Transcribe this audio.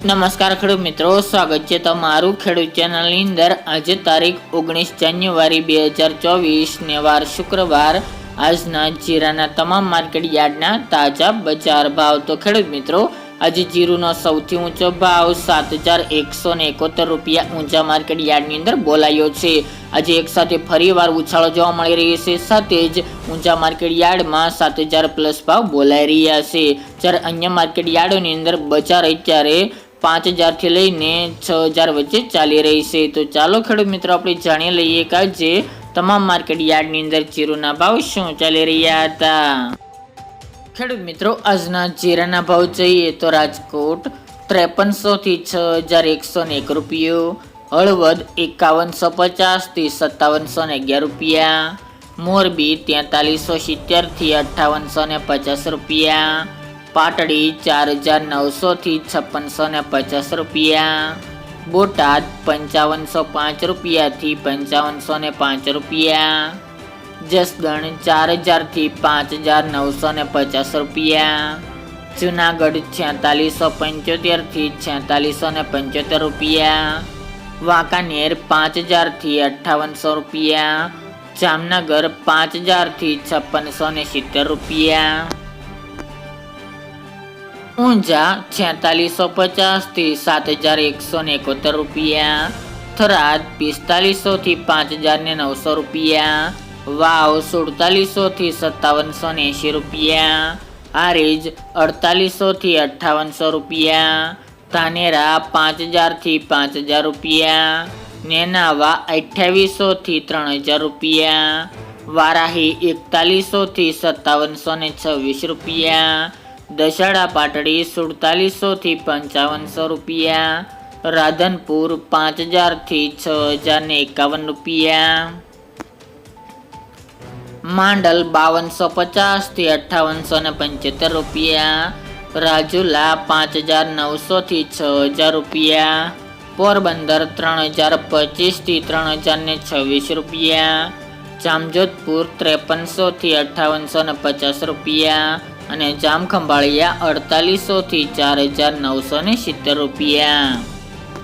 નમસ્કાર ખેડૂત મિત્રો, સ્વાગત છે તમારું ખેડૂત ચેનલની અંદર। આજે તારીખ 19 જાન્યુઆરી 2024 ને વાર શુક્રવાર। આજના જીરાના તમામ માર્કેટ યાર્ડના તાજા બજાર ભાવ। તો ખેડૂત મિત્રો, આજે જીરુનો સૌથી ઊંચો ભાવ 7,171 રૂપિયા ઊંચા માર્કેટ યાર્ડની અંદર બોલાયો છે। આજે એક સાથે ફરીવાર ઉછાળો જોવા મળી રહ્યો છે, સાથે જ ઊંચા માર્કેટ યાર્ડમાં 7,000 પ્લસ ભાવ બોલાઈ રહ્યા છે, જ્યારે અન્ય માર્કેટ યાર્ડોની અંદર બજાર અત્યારે 5,000 થી લઈને 6,000 વચ્ચે ચાલી રહી છે। તો ચાલો ખેડૂત મિત્રો, આપણે જાણી લઈએ કે આજે તમામ માર્કેટ યાર્ડની અંદર જીરુના ભાવ શું ચાલી રહ્યા હતા। ખેડૂત મિત્રો, આજના જીરાના ભાવ જોઈએ તો રાજકોટ 5300 થી 6,101 રૂપિયો, હળવદ 5150 થી 5711 રૂપિયા, મોરબી 4370 થી 5850 રૂપિયા, પાટડી 4,900 થી 5650 રૂપિયા, બોટાદ 5505 રૂપિયા થી 5505 રૂપિયા, જસદણ 4,000 થી 5,950 રૂપિયા, જુનાગઢ 4675 થી 4675 રૂપિયા, વાંકાનેર 5,000 થી 5800 રૂપિયા, જામનગર 5,000 થી 5670 રૂપિયા, ઊંઝા 4650 થી 7,171 રૂપિયા, થરાદ 4500 થી 5,900 રૂપિયા, વાવ 4700 થી 5780 રૂપિયા, હારીજ 4800 થી 5800 રૂપિયા, ધાનેરા 5,000 થી 5,000 રૂપિયા, નેનાવા 2800 થી 3,000 રૂપિયા, વારાહી 4100 થી 5726 રૂપિયા, દશાડા પાટડી 4700 થી 5500 રૂપિયા, રાધનપુર 5,000 થી 6,051 રૂપિયા, માંડલ 5250 થી 5875 રૂપિયા, રાજુલા 5,900 થી 6,000 રૂપિયા, પોરબંદર 3,025 થી 3,026 રૂપિયા, જામજોધપુર 5300 થી 5850 રૂપિયા અને જામખંભાળિયા 4,800 થી 4,970 રૂપિયા।